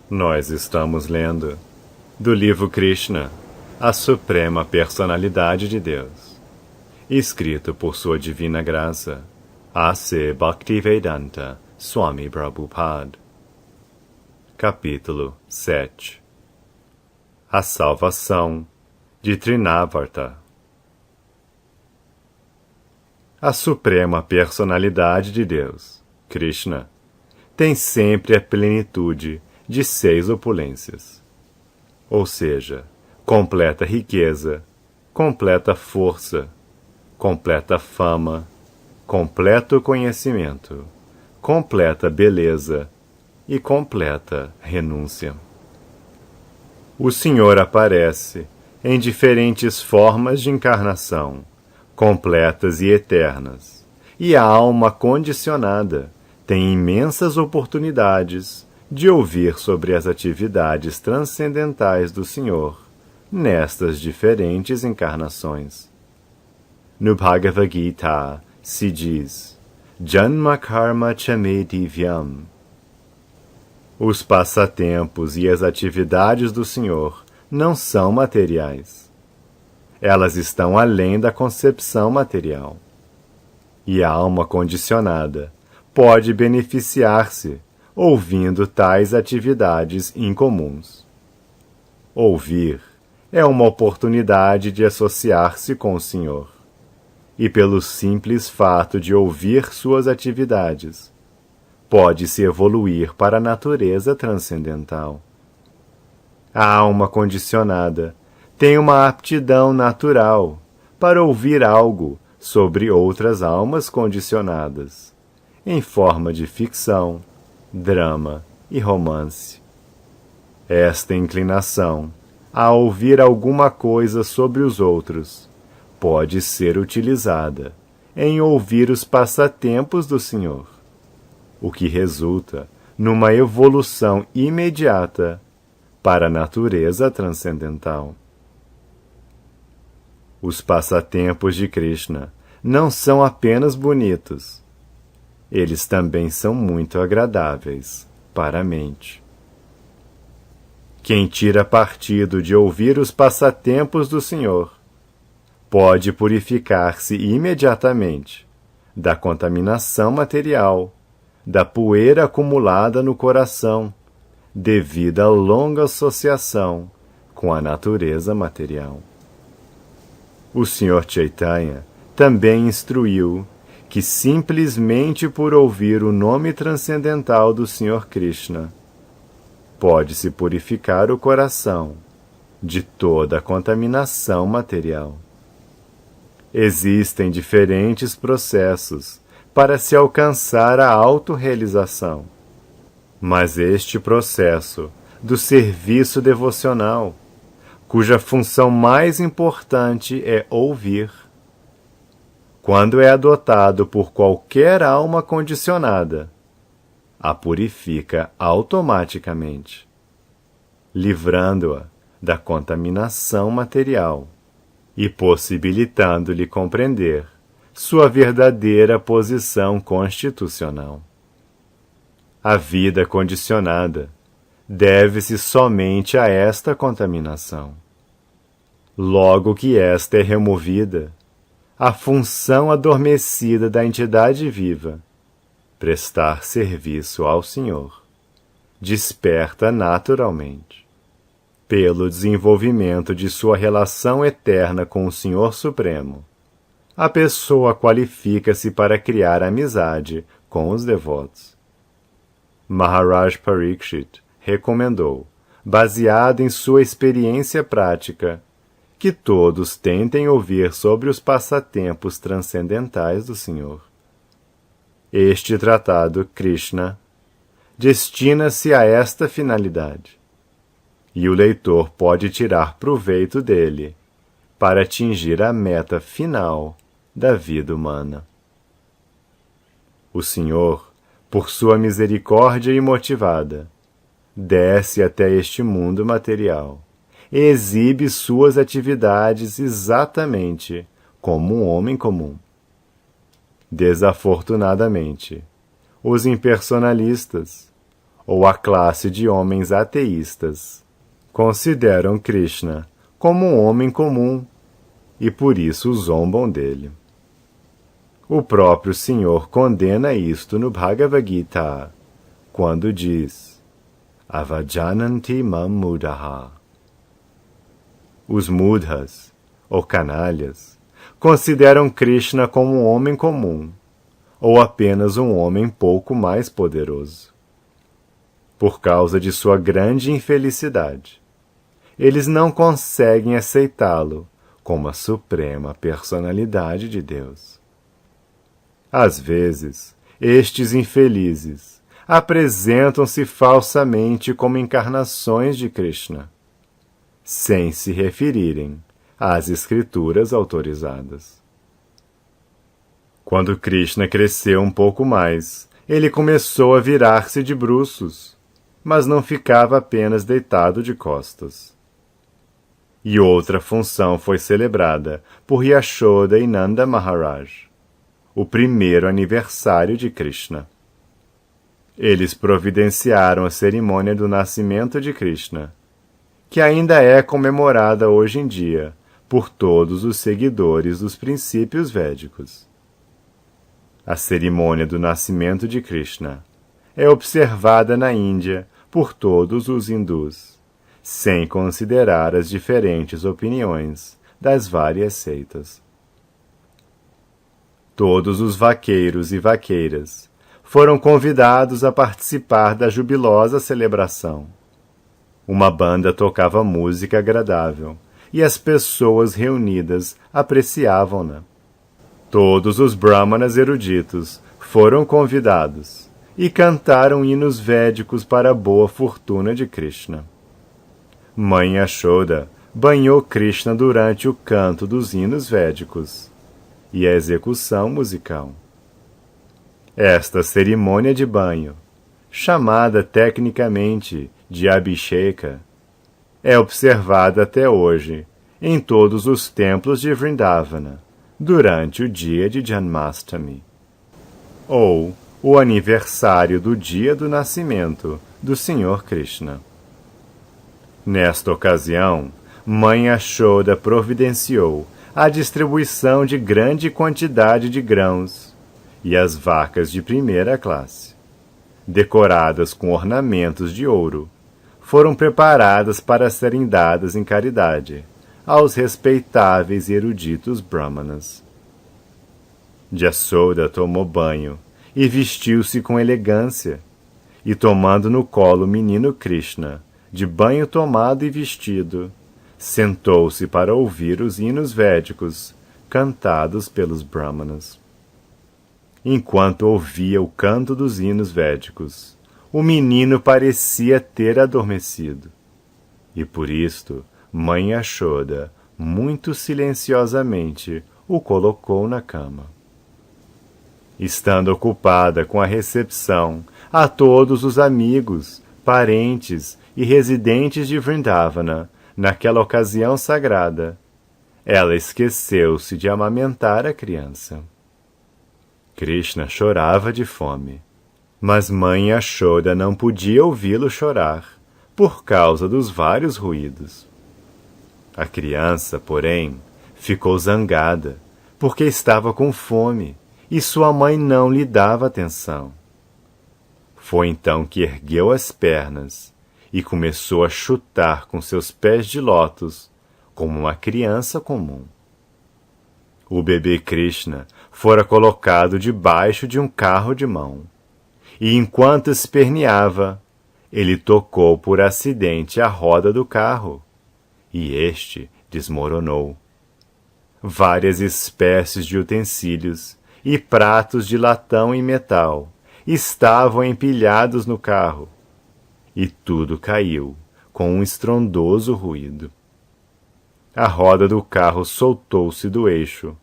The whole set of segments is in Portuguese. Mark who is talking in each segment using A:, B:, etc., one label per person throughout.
A: Nós estamos lendo do livro Krishna, a Suprema Personalidade de Deus, escrito por Sua Divina Graça, A.C. Bhaktivedanta Swami Prabhupada. Capítulo 7. A Salvação de Trinavarta. A Suprema Personalidade de Deus, Krishna, tem sempre a plenitude de 6 opulências, ou seja, completa riqueza, completa força, completa fama, completo conhecimento, completa beleza e completa renúncia. O Senhor aparece em diferentes formas de encarnação, completas e eternas, e a alma condicionada tem imensas oportunidades de ouvir sobre as atividades transcendentais do Senhor nestas diferentes encarnações. No Bhagavad Gita se diz: Janma Karma Chame Divyam. Os passatempos e as atividades do Senhor não são materiais. Elas estão além da concepção material. E a alma condicionada pode beneficiar-se ouvindo tais atividades incomuns. Ouvir é uma oportunidade de associar-se com o Senhor. E pelo simples fato de ouvir suas atividades, pode-se evoluir para a natureza transcendental. A alma condicionada tem uma aptidão natural para ouvir algo sobre outras almas condicionadas, em forma de ficção, drama e romance. Esta inclinação a ouvir alguma coisa sobre os outros pode ser utilizada em ouvir os passatempos do Senhor, o que resulta numa evolução imediata para a natureza transcendental. Os passatempos de Krishna não são apenas bonitos, eles também são muito agradáveis para a mente. Quem tira partido de ouvir os passatempos do Senhor pode purificar-se imediatamente da contaminação material, da poeira acumulada no coração, devido à longa associação com a natureza material. O Senhor Chaitanya também instruiu que simplesmente por ouvir o nome transcendental do Senhor Krishna, pode-se purificar o coração de toda a contaminação material. Existem diferentes processos para se alcançar a autorrealização, mas este processo do serviço devocional, cuja função mais importante é ouvir, quando é adotado por qualquer alma condicionada, a purifica automaticamente, livrando-a da contaminação material e possibilitando-lhe compreender sua verdadeira posição constitucional. A vida condicionada deve-se somente a esta contaminação. Logo que esta é removida, a função adormecida da entidade viva, prestar serviço ao Senhor, desperta naturalmente. Pelo desenvolvimento de sua relação eterna com o Senhor Supremo, a pessoa qualifica-se para criar amizade com os devotos. Maharaj Parikshit recomendou, baseado em sua experiência prática, que todos tentem ouvir sobre os passatempos transcendentais do Senhor. Este tratado, Krishna, destina-se a esta finalidade, e o leitor pode tirar proveito dele para atingir a meta final da vida humana. O Senhor, por sua misericórdia imotivada, desce até este mundo material e exibe suas atividades exatamente como um homem comum. Desafortunadamente, os impersonalistas, ou a classe de homens ateístas, consideram Krishna como um homem comum e por isso zombam dele. O próprio Senhor condena isto no Bhagavad Gita, quando diz: Avajananti mam mudaha. Os mudhas, ou canalhas, consideram Krishna como um homem comum, ou apenas um homem pouco mais poderoso. Por causa de sua grande infelicidade, eles não conseguem aceitá-lo como a suprema personalidade de Deus. Às vezes, estes infelizes apresentam-se falsamente como encarnações de Krishna, sem se referirem às escrituras autorizadas. Quando Krishna cresceu um pouco mais, ele começou a virar-se de bruços, mas não ficava apenas deitado de costas. E outra função foi celebrada por Yashoda e Nanda Maharaj, o primeiro aniversário de Krishna. Eles providenciaram a cerimônia do nascimento de Krishna, que ainda é comemorada hoje em dia por todos os seguidores dos princípios védicos. A cerimônia do nascimento de Krishna é observada na Índia por todos os hindus, sem considerar as diferentes opiniões das várias seitas. Todos os vaqueiros e vaqueiras foram convidados a participar da jubilosa celebração. Uma banda tocava música agradável e as pessoas reunidas apreciavam-na. Todos os brahmanas eruditos foram convidados e cantaram hinos védicos para a boa fortuna de Krishna. Mãe Yashoda banhou Krishna durante o canto dos hinos védicos e a execução musical. Esta cerimônia de banho, chamada tecnicamente de Abhisheka, é observada até hoje em todos os templos de Vrindavana durante o dia de Janmashtami, ou o aniversário do dia do nascimento do Senhor Krishna. Nesta ocasião, Mãe Yashoda providenciou a distribuição de grande quantidade de grãos e as vacas de primeira classe, decoradas com ornamentos de ouro, foram preparadas para serem dadas em caridade aos respeitáveis e eruditos brahmanas. Yashoda tomou banho e vestiu-se com elegância, e tomando no colo o menino Krishna, de banho tomado e vestido, sentou-se para ouvir os hinos védicos cantados pelos brahmanas. Enquanto ouvia o canto dos hinos védicos, o menino parecia ter adormecido, e por isto Mãe Yashoda, muito silenciosamente, o colocou na cama. Estando ocupada com a recepção a todos os amigos, parentes e residentes de Vrindavana, naquela ocasião sagrada, ela esqueceu-se de amamentar a criança. Krishna chorava de fome, mas Mãe Yashoda não podia ouvi-lo chorar, por causa dos vários ruídos. A criança, porém, ficou zangada, porque estava com fome, e sua mãe não lhe dava atenção. Foi então que ergueu as pernas e começou a chutar com seus pés de lótus, como uma criança comum. O bebê Krishna fora colocado debaixo de um carro de mão, e enquanto esperneava, ele tocou por acidente a roda do carro, e este desmoronou. Várias espécies de utensílios e pratos de latão e metal estavam empilhados no carro, e tudo caiu com um estrondoso ruído. A roda do carro soltou-se do eixo,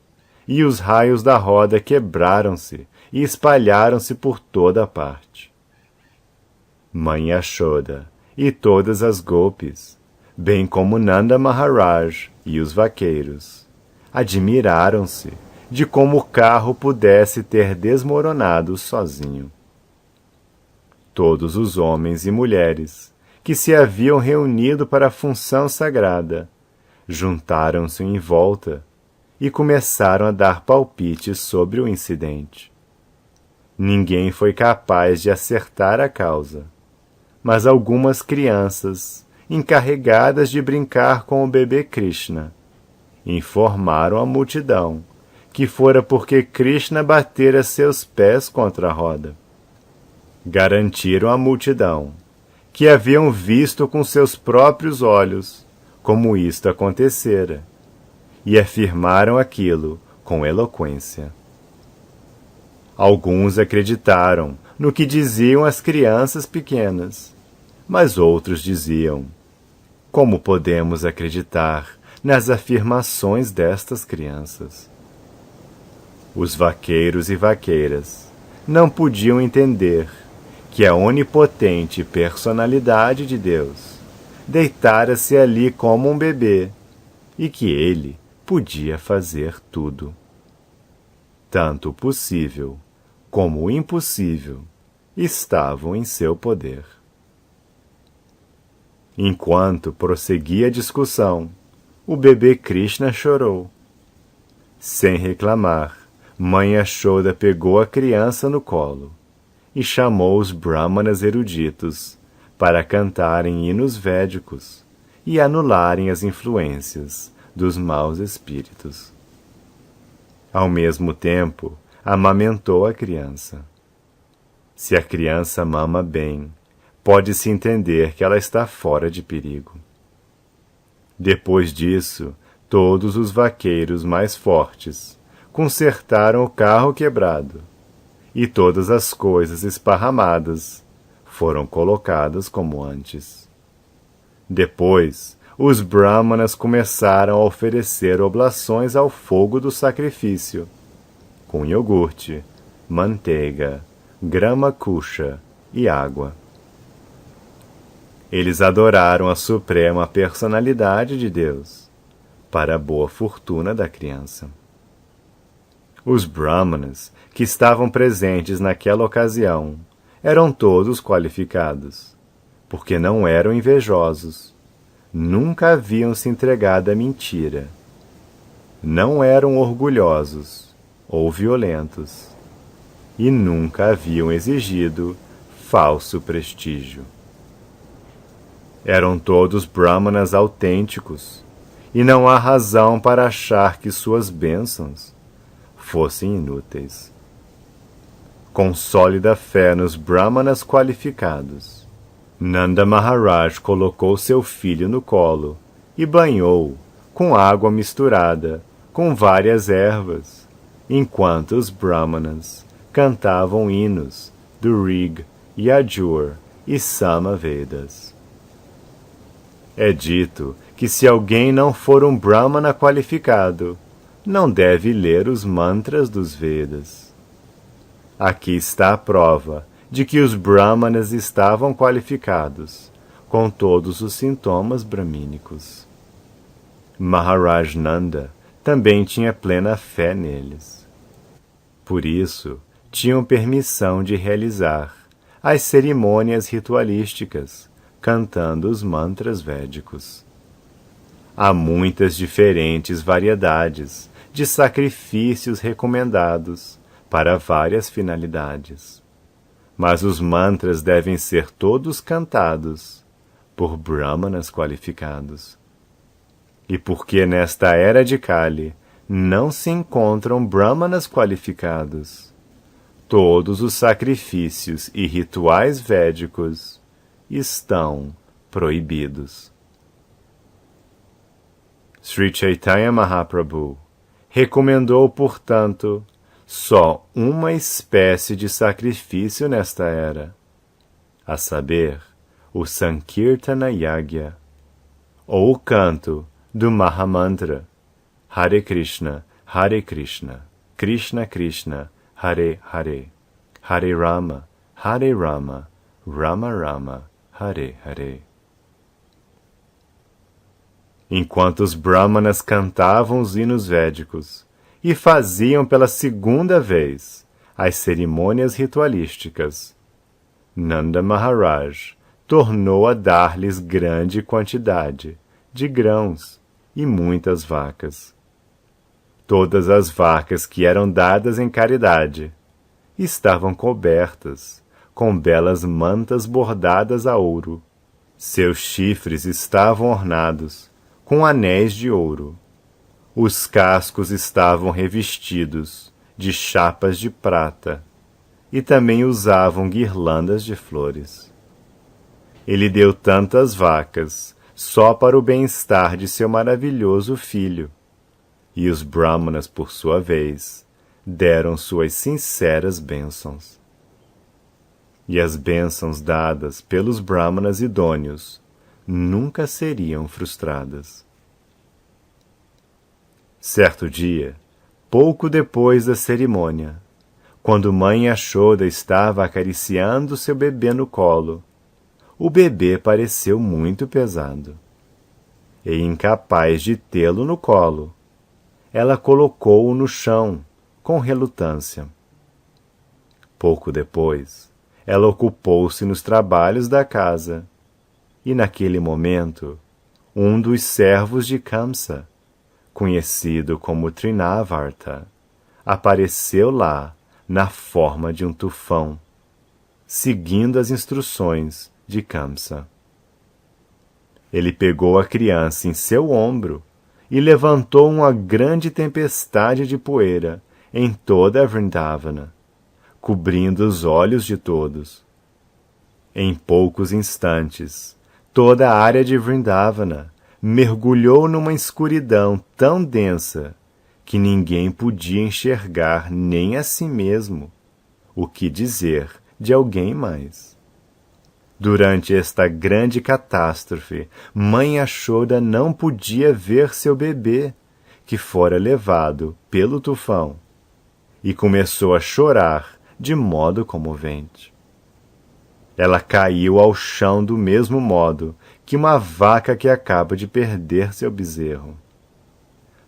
A: e os raios da roda quebraram-se e espalharam-se por toda a parte. Mãe Yashoda e todas as gopis, bem como Nanda Maharaj e os vaqueiros, admiraram-se de como o carro pudesse ter desmoronado sozinho. todos os homens e mulheres que se haviam reunido para a função sagrada juntaram-se em volta e começaram a dar palpites sobre o incidente. Ninguém foi capaz de acertar a causa, mas algumas crianças, encarregadas de brincar com o bebê Krishna, informaram a multidão que fora porque Krishna batera seus pés contra a roda. Garantiram à multidão que haviam visto com seus próprios olhos como isto acontecera, e afirmaram aquilo com eloquência. Alguns acreditaram no que diziam as crianças pequenas, mas outros diziam: como podemos acreditar nas afirmações destas crianças? Os vaqueiros e vaqueiras não podiam entender que a onipotente personalidade de Deus deitara-se ali como um bebê e que ele podia fazer tudo. Tanto o possível como o impossível estavam em seu poder. Enquanto prosseguia a discussão, o bebê Krishna chorou. Sem reclamar, Mãe Yashoda pegou a criança no colo e chamou os brahmanas eruditos para cantarem hinos védicos e anularem as influências dos maus espíritos. Ao mesmo tempo, amamentou a criança. Se a criança mama bem, pode-se entender que ela está fora de perigo. Depois disso, todos os vaqueiros mais fortes consertaram o carro quebrado, e todas as coisas esparramadas foram colocadas como antes. Depois, os brahmanas começaram a oferecer oblações ao fogo do sacrifício, com iogurte, manteiga, grama kuxa e água. Eles adoraram a suprema personalidade de Deus, para a boa fortuna da criança. Os brahmanas que estavam presentes naquela ocasião eram todos qualificados, porque não eram invejosos, nunca haviam se entregado à mentira, não eram orgulhosos ou violentos, e nunca haviam exigido falso prestígio. Eram todos brahmanas autênticos, e não há razão para achar que suas bênçãos fossem inúteis. Com sólida fé nos brahmanas qualificados, Nanda Maharaj colocou seu filho no colo e banhou com água misturada com várias ervas, enquanto os brahmanas cantavam hinos do Rig, Yajur e Sama Vedas. É dito que se alguém não for um brahmana qualificado, não deve ler os mantras dos Vedas. Aqui está a prova de que os brahmanas estavam qualificados com todos os sintomas bramínicos. Maharaj Nanda também tinha plena fé neles. Por isso, tinham permissão de realizar as cerimônias ritualísticas, cantando os mantras védicos. Há muitas diferentes variedades de sacrifícios recomendados para várias finalidades, mas os mantras devem ser todos cantados por brahmanas qualificados. E porque nesta era de Kali não se encontram brahmanas qualificados, todos os sacrifícios e rituais védicos estão proibidos. Sri Chaitanya Mahaprabhu recomendou, portanto, só uma espécie de sacrifício nesta era, a saber, o Sankirtana Yagya, ou o canto do Mahamantra, Hare Krishna, Krishna Krishna, Hare Hare, Hare Rama, Rama Rama, Hare Hare. Enquanto os brahmanas cantavam os hinos védicos e faziam pela segunda vez as cerimônias ritualísticas, Nanda Maharaj tornou a dar-lhes grande quantidade de grãos e muitas vacas. Todas as vacas que eram dadas em caridade estavam cobertas com belas mantas bordadas a ouro. Seus chifres estavam ornados com anéis de ouro. Os cascos estavam revestidos de chapas de prata e também usavam guirlandas de flores. Ele deu tantas vacas só para o bem-estar de seu maravilhoso filho, e os brahmanas, por sua vez, deram suas sinceras bênçãos. E as bênçãos dadas pelos brahmanas idôneos nunca seriam frustradas. Certo dia, pouco depois da cerimônia, quando mãe Yashoda estava acariciando seu bebê no colo, o bebê pareceu muito pesado. E incapaz de tê-lo no colo, ela colocou-o no chão com relutância. Pouco depois, ela ocupou-se nos trabalhos da casa, e naquele momento, um dos servos de Kamsa, conhecido como Trinavarta, apareceu lá na forma de um tufão, seguindo as instruções de Kamsa. Ele pegou a criança em seu ombro e levantou uma grande tempestade de poeira em toda a Vrindavana, cobrindo os olhos de todos. Em poucos instantes, toda a área de Vrindavana mergulhou numa escuridão tão densa que ninguém podia enxergar nem a si mesmo, o que dizer de alguém mais. Durante esta grande catástrofe, mãe Yashoda não podia ver seu bebê, que fora levado pelo tufão, e começou a chorar de modo comovente. Ela caiu ao chão do mesmo modo que uma vaca que acaba de perder seu bezerro.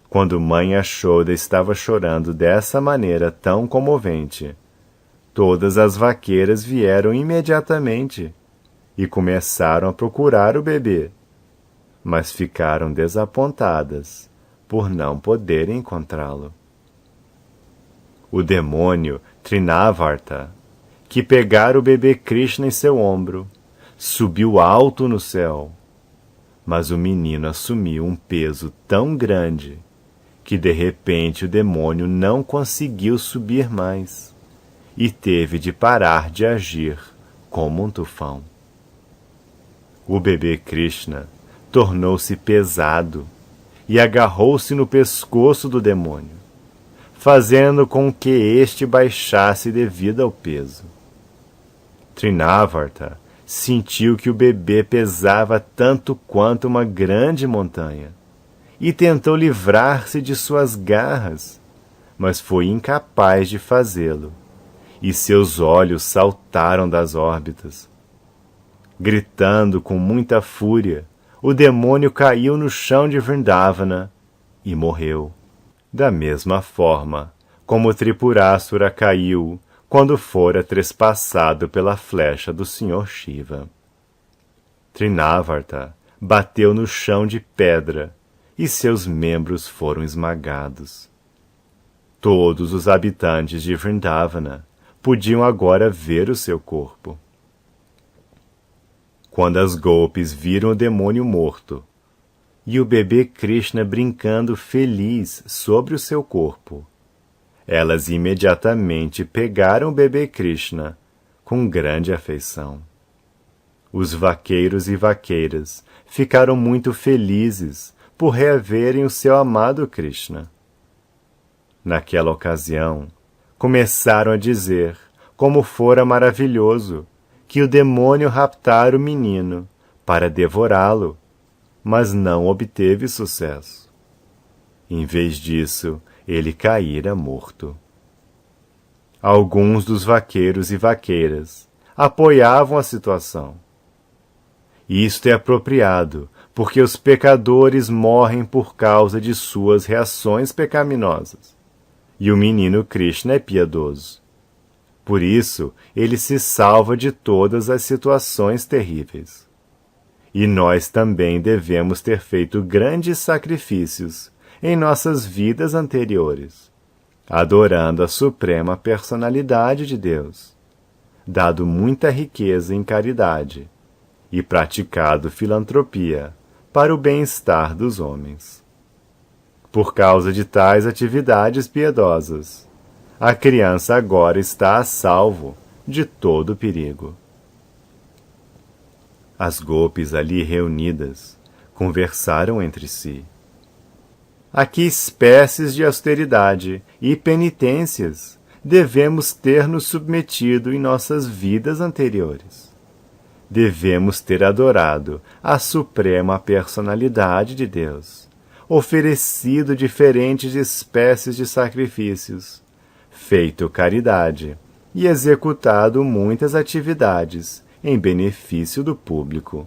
A: Quando mãe Yashoda estava chorando dessa maneira tão comovente, todas as vaqueiras vieram imediatamente e começaram a procurar o bebê, mas ficaram desapontadas por não poderem encontrá-lo. O demônio Trinavarta, que pegara o bebê Krishna em seu ombro, subiu alto no céu, mas o menino assumiu um peso tão grande que de repente o demônio não conseguiu subir mais e teve de parar de agir como um tufão. O bebê Krishna tornou-se pesado e agarrou-se no pescoço do demônio, fazendo com que este baixasse devido ao peso. Trinavarta sentiu que o bebê pesava tanto quanto uma grande montanha e tentou livrar-se de suas garras, mas foi incapaz de fazê-lo, e seus olhos saltaram das órbitas. Gritando com muita fúria, o demônio caiu no chão de Vrindavana e morreu, da mesma forma como Tripurasura caiu quando fora trespassado pela flecha do Senhor Shiva. Trinavarta bateu no chão de pedra e seus membros foram esmagados. Todos os habitantes de Vrindavana podiam agora ver o seu corpo. Quando as golpes viram o demônio morto e o bebê Krishna brincando feliz sobre o seu corpo, elas imediatamente pegaram o bebê Krishna com grande afeição. Os vaqueiros e vaqueiras ficaram muito felizes por reaverem o seu amado Krishna. Naquela ocasião, começaram a dizer como fora maravilhoso que o demônio raptara o menino para devorá-lo, mas não obteve sucesso. Em vez disso, ele caíra morto. Alguns dos vaqueiros e vaqueiras apoiavam a situação. Isto é apropriado, porque os pecadores morrem por causa de suas reações pecaminosas, e o menino Krishna é piedoso. Por isso, ele se salva de todas as situações terríveis. E nós também devemos ter feito grandes sacrifícios em nossas vidas anteriores, adorando a suprema personalidade de Deus, dado muita riqueza em caridade e praticado filantropia para o bem-estar dos homens. Por causa de tais atividades piedosas, a criança agora está a salvo de todo perigo. As gopis ali reunidas conversaram entre si. A que espécies de austeridade e penitências devemos ter nos submetido em nossas vidas anteriores? Devemos ter adorado a suprema personalidade de Deus, oferecido diferentes espécies de sacrifícios, feito caridade e executado muitas atividades em benefício do público,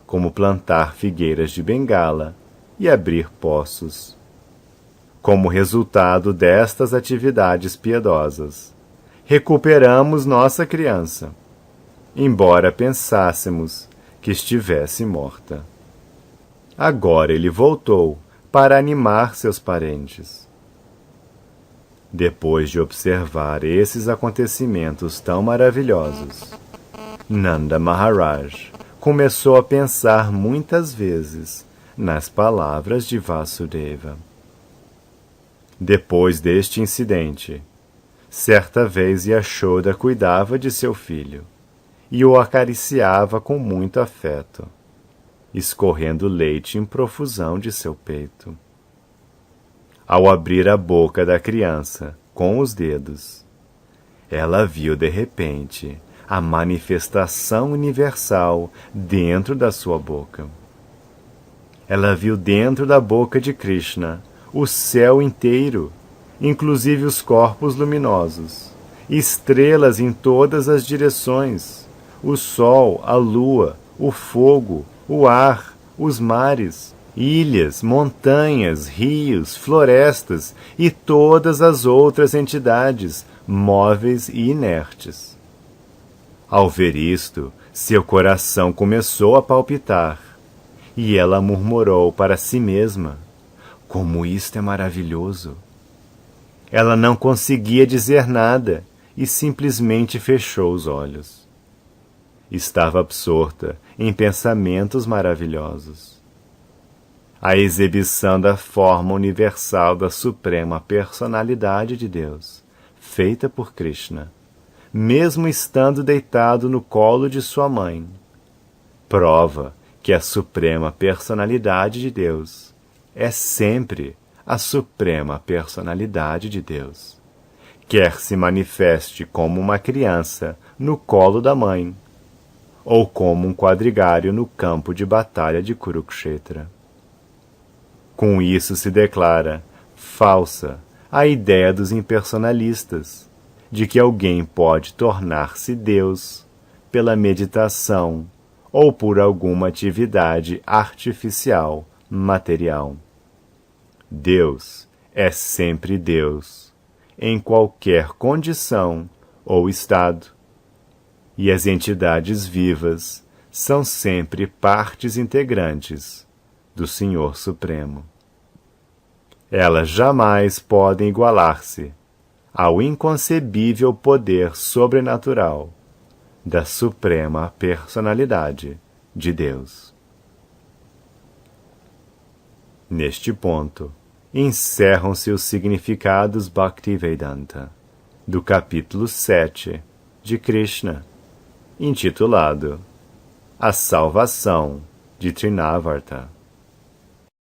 A: como plantar figueiras de bengala e abrir poços. Como resultado destas atividades piedosas, recuperamos nossa criança, embora pensássemos que estivesse morta. Agora ele voltou para animar seus parentes. Depois de observar esses acontecimentos tão maravilhosos, Nanda Maharaj começou a pensar muitas vezes nas palavras de Vasudeva. Depois deste incidente, certa vez Yashoda cuidava de seu filho e o acariciava com muito afeto, escorrendo leite em profusão de seu peito. Ao abrir a boca da criança com os dedos, ela viu de repente a manifestação universal dentro da sua boca. Ela viu dentro da boca de Krishna o céu inteiro, inclusive os corpos luminosos, estrelas em todas as direções, o sol, a lua, o fogo, o ar, os mares, ilhas, montanhas, rios, florestas e todas as outras entidades, móveis e inertes. Ao ver isto, seu coração começou a palpitar, e ela murmurou para si mesma: como isto é maravilhoso! Ela não conseguia dizer nada e simplesmente fechou os olhos. Estava absorta em pensamentos maravilhosos. A exibição da forma universal da suprema personalidade de Deus, feita por Krishna, mesmo estando deitado no colo de sua mãe, prova que a suprema personalidade de Deus é sempre a suprema personalidade de Deus, quer se manifeste como uma criança no colo da mãe, ou como um quadrigário no campo de batalha de Kurukshetra. Com isso se declara falsa a ideia dos impersonalistas de que alguém pode tornar-se Deus pela meditação ou por alguma atividade artificial, material. Deus é sempre Deus, em qualquer condição ou estado, e as entidades vivas são sempre partes integrantes do Senhor Supremo. Elas jamais podem igualar-se ao inconcebível poder sobrenatural da suprema personalidade de Deus. Neste ponto, encerram-se os significados Bhaktivedanta do capítulo 7 de Krishna, intitulado A Salvação de Trinavarta.